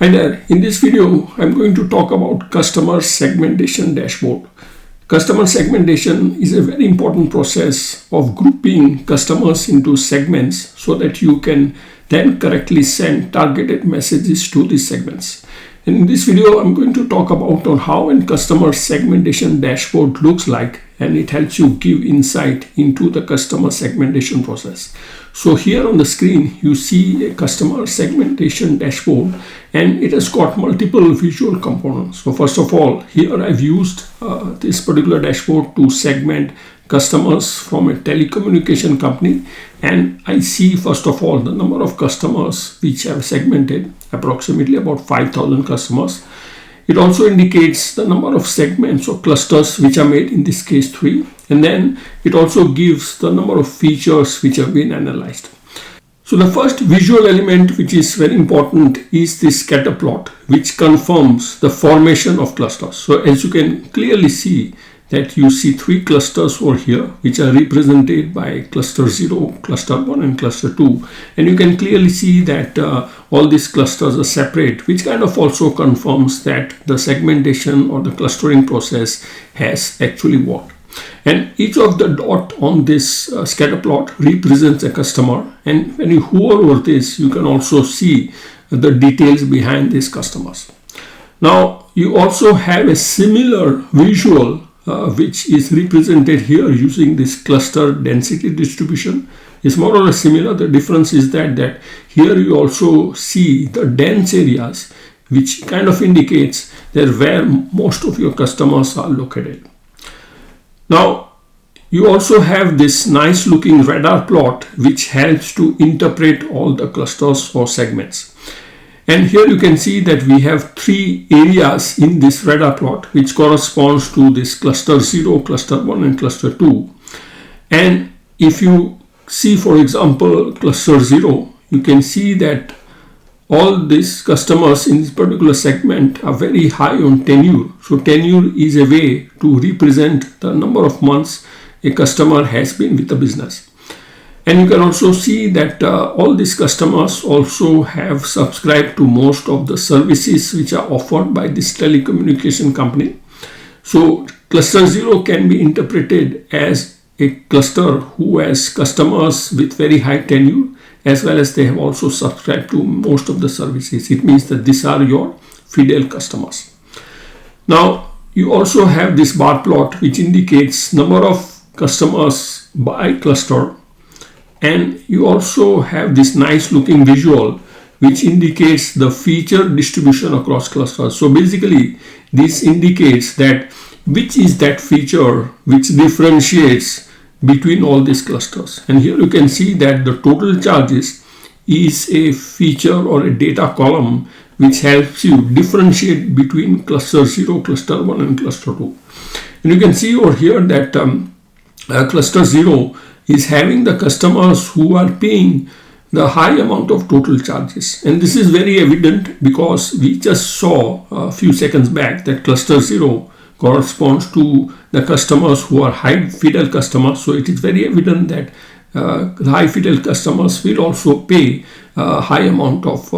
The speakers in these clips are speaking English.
Hi there, in this video I'm going to talk about Customer Segmentation Dashboard. Customer segmentation is a very important process of grouping customers into segments so that you can then correctly send targeted messages to these segments. And in this video I'm going to talk about on how a customer segmentation dashboard looks like, and it helps you give insight into the customer segmentation process. So here on the screen you see a customer segmentation dashboard, and it has got multiple visual components. So first of all, here I've used this particular dashboard to segment customers from a telecommunication company, and I see first of all the number of customers which have segmented, approximately about 5,000 customers. It also indicates the number of segments or clusters which are made, in this case 3, and then it also gives the number of features which have been analyzed. So the first visual element which is very important is this scatter plot, which confirms the formation of clusters. So as you can clearly see that you see 3 clusters over here which are represented by cluster 0, cluster 1 and cluster 2, and you can clearly see that all these clusters are separate, which kind of also confirms that the segmentation or the clustering process has actually worked. And each of the dot on this scatter plot represents a customer, and when you hover over this you can also see the details behind these customers. Now you also have a similar visual which is represented here using this cluster density distribution. It's more or less similar. The difference is that here you also see the dense areas, which kind of indicates that where most of your customers are located. Now you also have this nice looking radar plot which helps to interpret all the clusters or segments. And here you can see that we have 3 areas in this radar plot which corresponds to this cluster 0, cluster 1 and cluster 2. And if you see, for example, cluster 0, you can see that all these customers in this particular segment are very high on tenure. So tenure is a way to represent the number of months a customer has been with the business. And you can also see that all these customers also have subscribed to most of the services which are offered by this telecommunication company. So cluster 0 can be interpreted as a cluster who has customers with very high tenure, as well as they have also subscribed to most of the services. It means that these are your fidel customers. Now you also have this bar plot which indicates number of customers by cluster. And you also have this nice looking visual which indicates the feature distribution across clusters. So basically this indicates that which is that feature which differentiates between all these clusters. And here you can see that the total charges is a feature or a data column which helps you differentiate between cluster 0, cluster 1 and cluster 2. And you can see over here that cluster 0 is having the customers who are paying the high amount of total charges. And this is very evident because we just saw a few seconds back that cluster 0 corresponds to the customers who are high fidel customers. So it is very evident that the high fidel customers will also pay a high amount of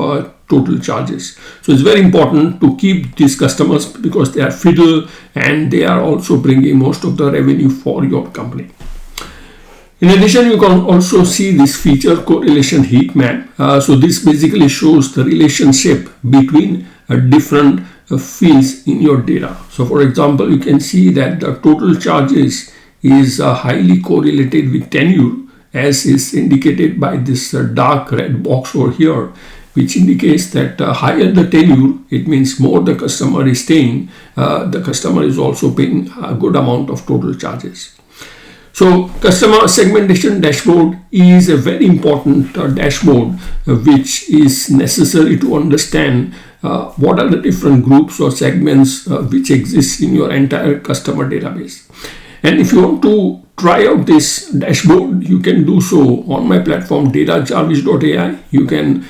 total charges. So it's very important to keep these customers because they are fidel and they are also bringing most of the revenue for your company. In addition, you can also see this feature correlation heat map. So this basically shows the relationship between different fields in your data. So for example, you can see that the total charges is highly correlated with tenure, as is indicated by this dark red box over here, which indicates that higher the tenure, it means more the customer is staying, the customer is also paying a good amount of total charges. So customer segmentation dashboard is a very important dashboard which is necessary to understand what are the different groups or segments which exist in your entire customer database. And if you want to try out this dashboard, you can do so on my platform datajarvis.ai. You can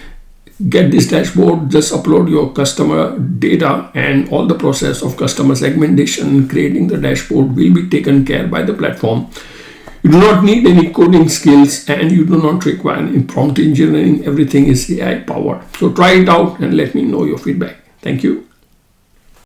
get this dashboard, just upload your customer data, and all the process of customer segmentation, creating the dashboard will be taken care by the platform. You do not need any coding skills and you do not require any prompt engineering. Everything is AI powered. So try it out and let me know your feedback. Thank you.